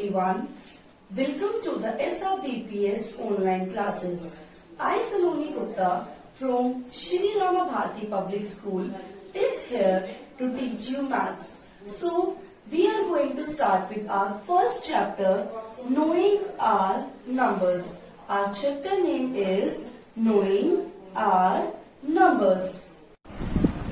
everyone. Welcome to the SRBPS online classes. I, Saloni Gupta from Shri Rama Bharati Public School is here to teach you maths. So, we are going to start with our first chapter, Knowing Our Numbers. Our chapter name is Knowing Our Numbers.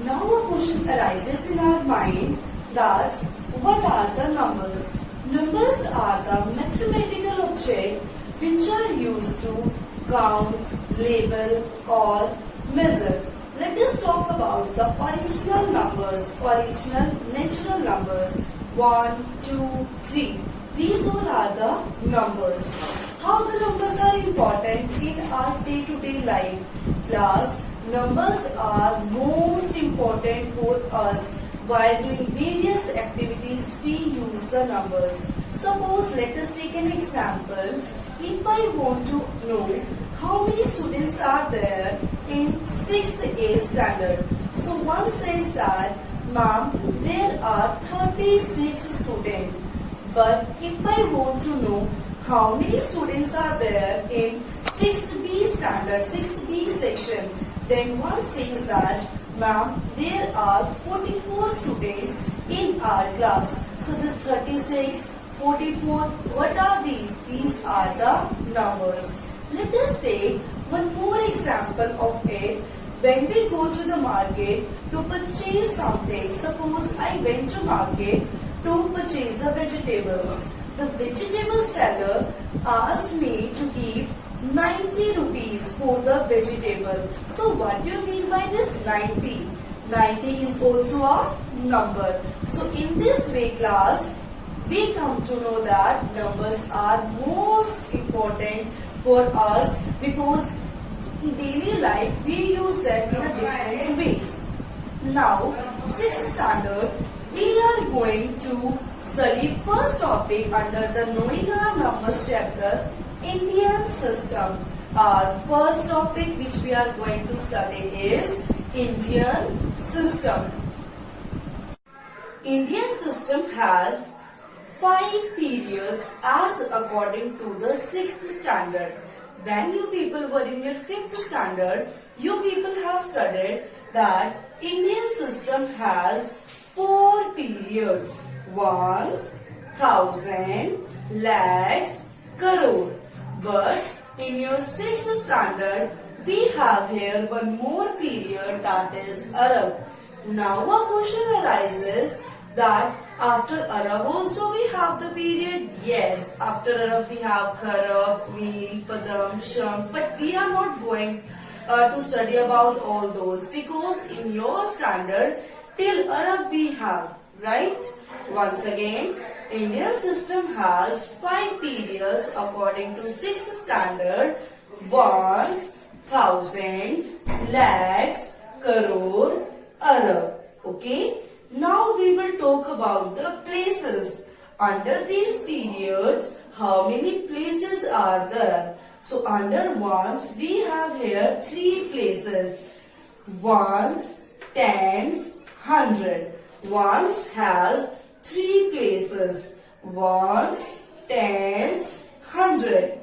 Now a question arises in our mind that what are the numbers? Numbers are the mathematical objects which are used to count, label or measure. Let us talk about the original numbers, original natural numbers. 1, 2, 3. These all are the numbers. How the numbers are important in our day-to-day life? Class, numbers are most important for us. While doing various activities, we use the numbers. Suppose, let us take an example. If I want to know how many students are there in 6th A standard. So one says that, ma'am, there are 36 students. But if I want to know how many students are there in 6th B standard, 6th B section, then one says that, ma'am, there are 44 students in our class. So this 36, 44, what are these? These are the numbers. Let us take one more example of it. When we go to the market to purchase something, suppose I went to market to purchase the vegetables. The vegetable seller asked me to give 90 rupees for the vegetable. So what do you mean by this 90? 90 is also a number. So in this way, class, we come to know that numbers are most important for us because in daily life we use them in a different ways. Now, 6th standard, we are going to study first topic under the Knowing Our Numbers chapter, Indian system. Our first topic which we are going to study is Indian system. Indian system has 5 periods as according to the 6th standard. When you people were in your 5th standard, you people have studied that Indian system has 4 periods. Ones, thousand, lakhs, crore. But in your 6th standard, we have here one more period, that is Arab. Now a question arises that after Arab also we have the period. Yes, after Arab we have Kharab, Meel, Padam, Sham. But we are not going to study about all those because in your standard till Arab we have, right? Once again, Indian system has 5 periods according to 6th standard. Ones, thousand, lakhs, crore, Arab. Okay. Now we will talk about the places. Under these periods, how many places are there? So under ones, we have here 3 places. Ones, tens, hundred. Ones has 3 places. Ones, tens, hundred.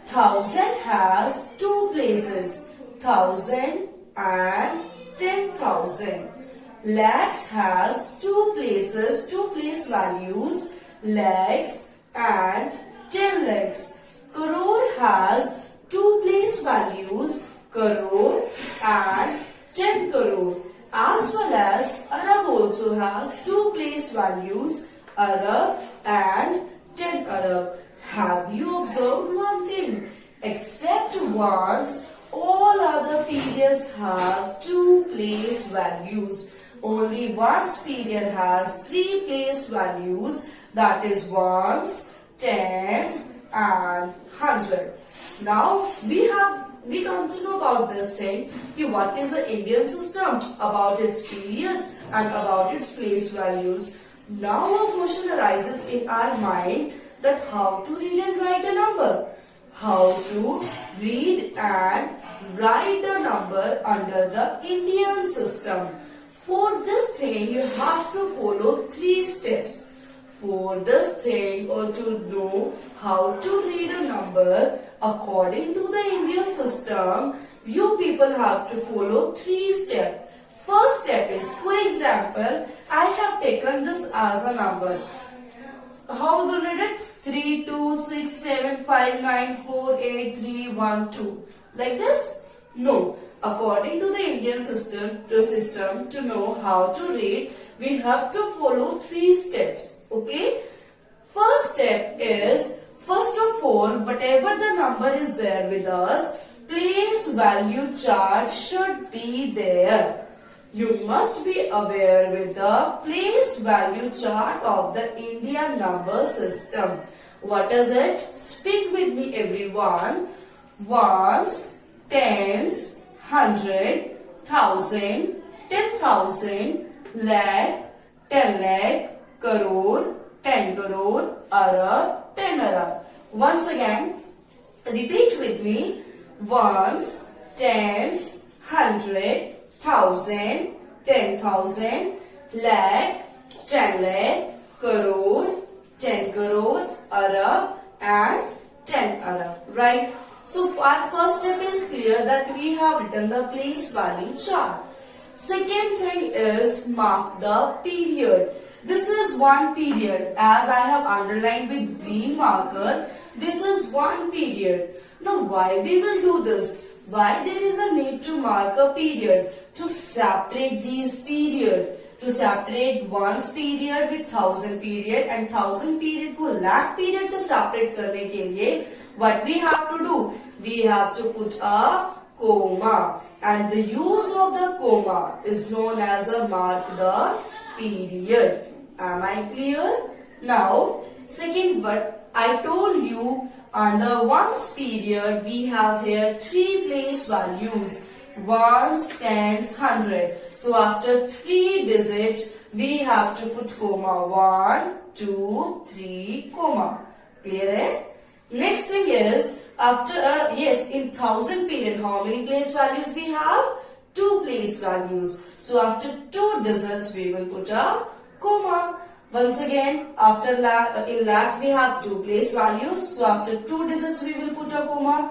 Thousand has 2 places. Thousand and 10,000. Lakhs has 2 places, 2 place values, lakhs and 10 lakhs. Crore has 2 place values, crore and 10 crore. As well as Arab also has 2 place values, Arab and 10 Arab. Have you observed one thing? Except ones, all other periods have 2 place values. Only ones period has 3 place values, that is ones, tens and hundred. Now we come to know about this thing. What is the Indian system, about its periods and about its place values. Now a question arises in our mind that how to read and write a number. How to read and write a number under the Indian system. For this thing, you have to follow 3 steps. For this thing or to know how to read a number according to the Indian system, you people have to follow 3 steps. First step is, for example, I have taken this as a number. How we will read it? 3, 2, 6, 7, 5, 9, 4, 8, 3, 1, 2. Like this? No. According to the Indian system, to know how to read, we have to follow 3 steps. Okay? First step is, first of all, whatever the number is there with us, place value chart should be there. You must be aware with the place value chart of the Indian number system. What is it? Speak with me everyone. Ones, tens, 100, 1000, 10,000, lakh, 10 lakh, crore, 10 crore, arab, 10 arab. Once again, repeat with me. Ones, tens, 100, 1000, 10,000, lakh, 10 lakh, crore, 10 crore, arab and 10 arab. Right? So our first step is clear that we have written the place value chart. Second thing is mark the period. This is one period, as I have underlined with green marker. This is one period. Now why we will do this? Why there is a need to mark a period? To separate these period. To separate one's period with 1000 period and 1000 period को lakh period से separate करने के लिए what we have to do? We have to put a comma, and the use of the comma is known as a mark the period. Am I clear? Now, second, what I told you, under one's period we have here 3 place values. Ones, tens, 100. So after 3 digits we have to put comma. 1, 2, 3, comma. Clear? Eh? Next thing is, after yes, in 1000 period, how many place values we have? 2 place values. So after 2 digits we will put a comma. Once again, after in lakh we have 2 place values. So after 2 digits we will put a comma.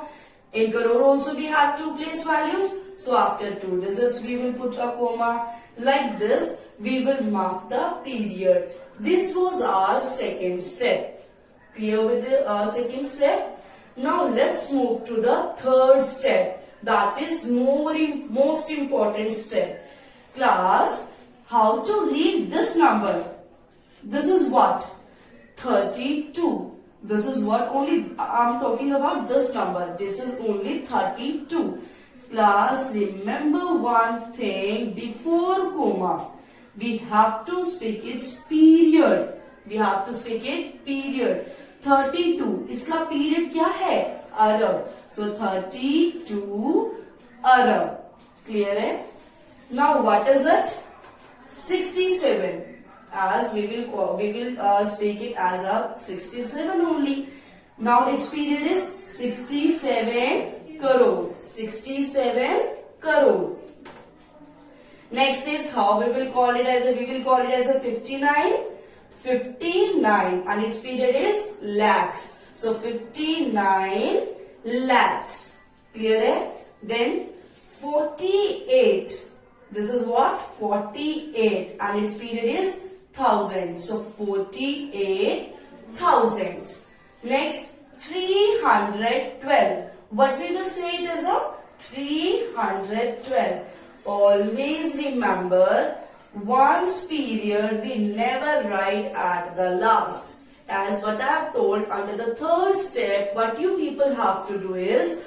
In crore also we have 2 place values. So after 2 digits we will put a comma. Like this we will mark the period. This was our second step. Clear with the second step? Now let's move to the third step. That is most important step. Class, how to read this number? This is what? 32. This is what only I am talking about this number. This is only 32. Class, remember one thing, before comma, we have to speak its period. We have to speak it period. 32. इसका period क्या है? Arab. So 32 Arab. Clear है? Now what is it? 67. As we will speak it as a 67 only. Now its period is 67 crore. 67 crore. Next is how we will call it as a 59. 59 and its period is lakhs. So 59 lakhs. Clear hai? Then 48. This is what? 48 and its period is 1000. So 48 thousands. Next 312. What we will say it as a 312. Always remember, one's period we never write at the last. As what I have told, under the third step, what you people have to do is,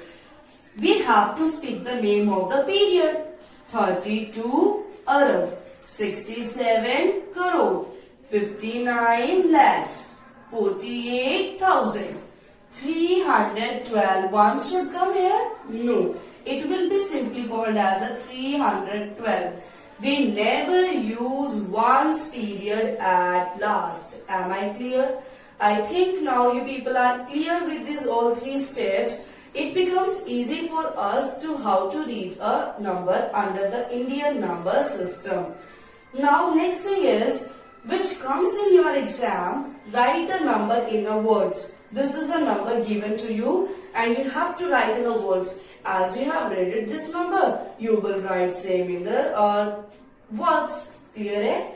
we have to speak the name of the period. 32 Arab, 67 crore, 59 lakhs, 48,000, 312. One should come here? No. It will be simply called as a 312. We never use one's period at last. Am I clear? I think now you people are clear with these all 3 steps. It becomes easy for us to how to read a number under the Indian number system. Now next thing is, which comes in your exam, write a number in a words. This is a number given to you and you have to write in a words. As you have read it, this number, you will write same in the words. Clear?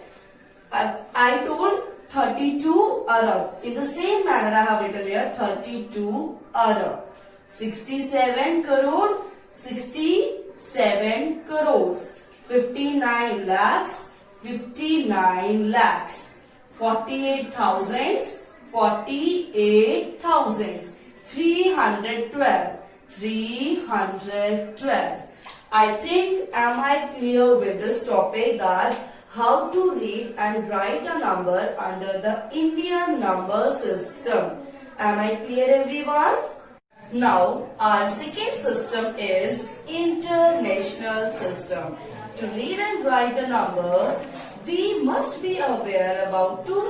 I told 32 Arab. In the same manner, I have written here 32 Arab. 67 crore, 67 crores. 59 lakhs, 59 lakhs. 48 thousands, 48 thousands. 312, 312. I think, am I clear with this topic that how to read and write a number under the Indian number system? Am I clear, everyone? Now, our second system is international system. To read and write a number, we must be aware about two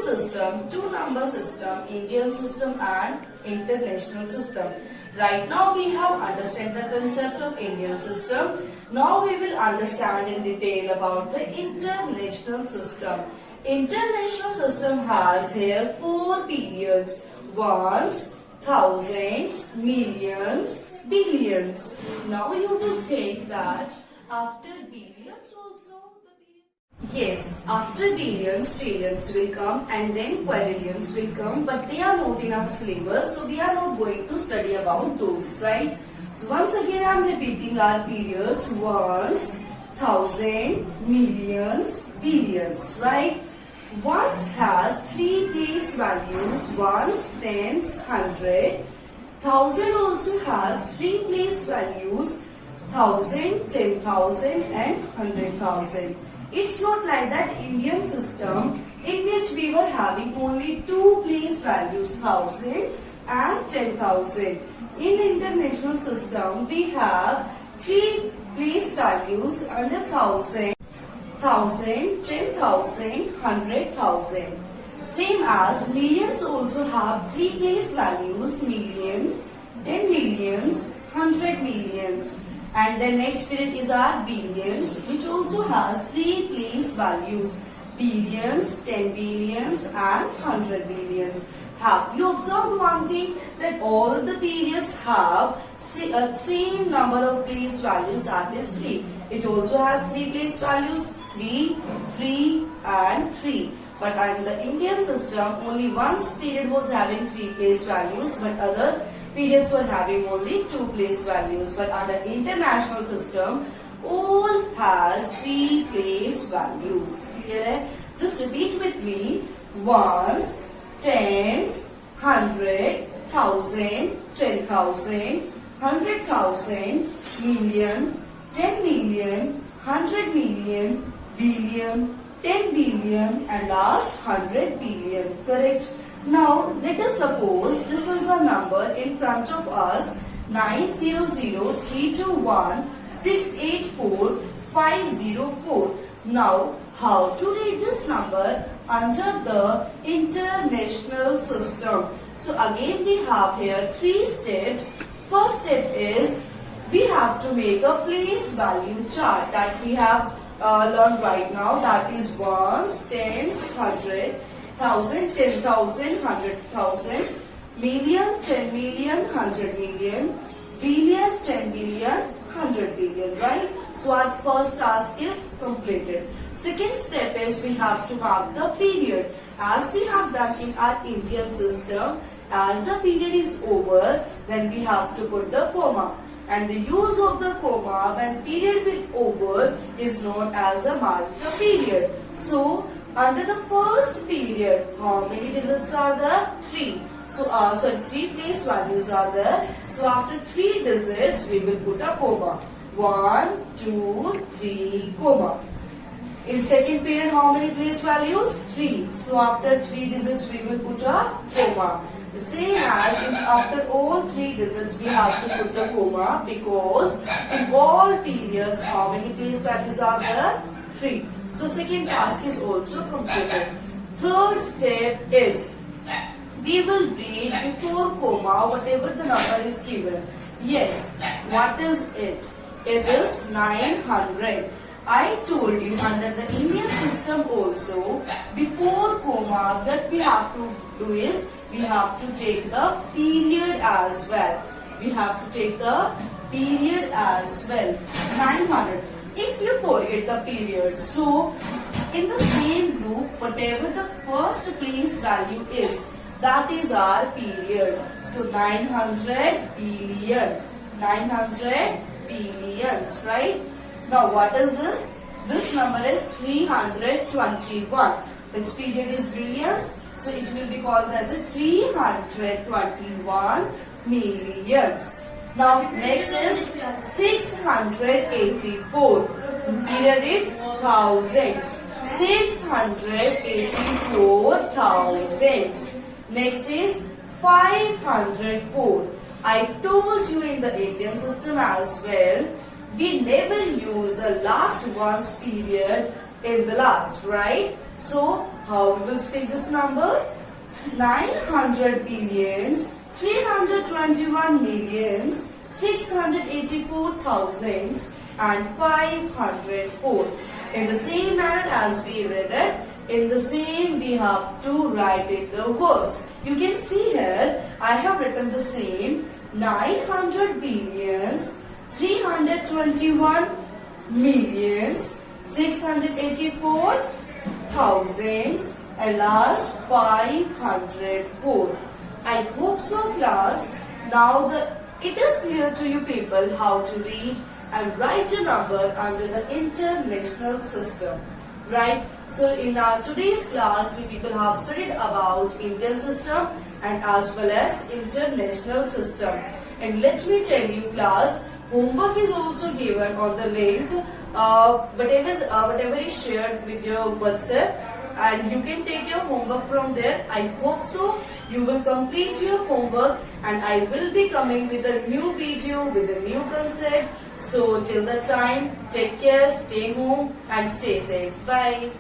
number system, Indian system and international system. Right now we have understand the concept of Indian system. Now we will understand in detail about the international system. International system has here 4 periods: ones, thousands, millions, billions. Now you will think that after billions also the periods. Yes, after billions, trillions will come and then quadrillions will come, but they are not in our syllabus, so we are not going to study about those, right? So once again I am repeating our periods: ones, thousand, millions, billions, right? Ones has 3 place values: ones, tens, hundred. Thousand also has 3 place values: 1,000, 10,000 and 100,000. It's not like that Indian system in which we were having only 2 place values: 1,000 and 10,000. In international system we have 3 place values under 1,000, 1,000, 10,000, 100,000. Same as millions also have 3 place values: millions, 10 millions, 100 millions. And the next period is our billions, which also has 3 place values: billions, 10 billions and 100 billions. Have you observed one thing, that all the periods have same number of place values, that is 3. It also has 3 place values: 3, 3 and 3. But in the Indian system, only one period was having 3 place values, but other periods were having only 2 place values. But under international system, all has 3 place values. Clear? Just repeat with me: ones, tens, 100, 1,000, 10,000, 100,000, million, 10 million, 100 million, billion, 10 billion and last 100 billion. Correct? Now let us suppose this is a number in front of us: 900,321,684,504. Now how to read this number under the international system? So again we have here 3 steps. First step is we have to make a place value chart that we have learned right now, that is ones, tens, 100, 1,000, 10,000, 100,000, million, 10 million, 100 million, billion, 10 billion, 100 billion, right? So our first task is completed. Second step is we have to mark the period. As we have done in our Indian system, as the period is over, then we have to put the comma. And the use of the comma when period will over is known as a mark the period. So under the first period, how many digits are there? 3. So 3 place values are there. So after 3 digits, we will put a comma. 1, 2, 3, comma. In second period, how many place values? 3. So after 3 digits, we will put a comma. The same as after all 3 digits, we have to put the comma, because in all periods, how many place values are there? 3. So second task is also completed. Third step is we will read before comma whatever the number is given. Yes, what is it? It is 900. I told you under the Indian system also, before comma, that we have to do is, we have to take the period as well. We have to take the period as well. 900. If you forget the period, so in the same group, whatever the first place value is, that is our period. So 900 billion. 900 billions, right? Now what is this? This number is 321. Its period is billions, so it will be called as a 321 millions. Now next is 684. Period is thousands. 684 thousands. Next is 504. I told you in the Indian system as well, we never use the last one's period in the last, right? So how we will speak this number? 900 billions, 321 millions, 684 thousands and 504. In the same manner as we read it, in the same we have to write in the words. You can see here, I have written the same 900 billions, 321 millions, 684 thousands and last 504. I hope so class. Now it is clear to you people how to read and write a number under the international system. Right? So in our today's class, we people have studied about Indian system and as well as international system. And let me tell you class, homework is also given on the link. Whatever is shared with your WhatsApp, and you can take your homework from there. I hope so. You will complete your homework, and I will be coming with a new video with a new concept. So till the time, take care, stay home, and stay safe. Bye.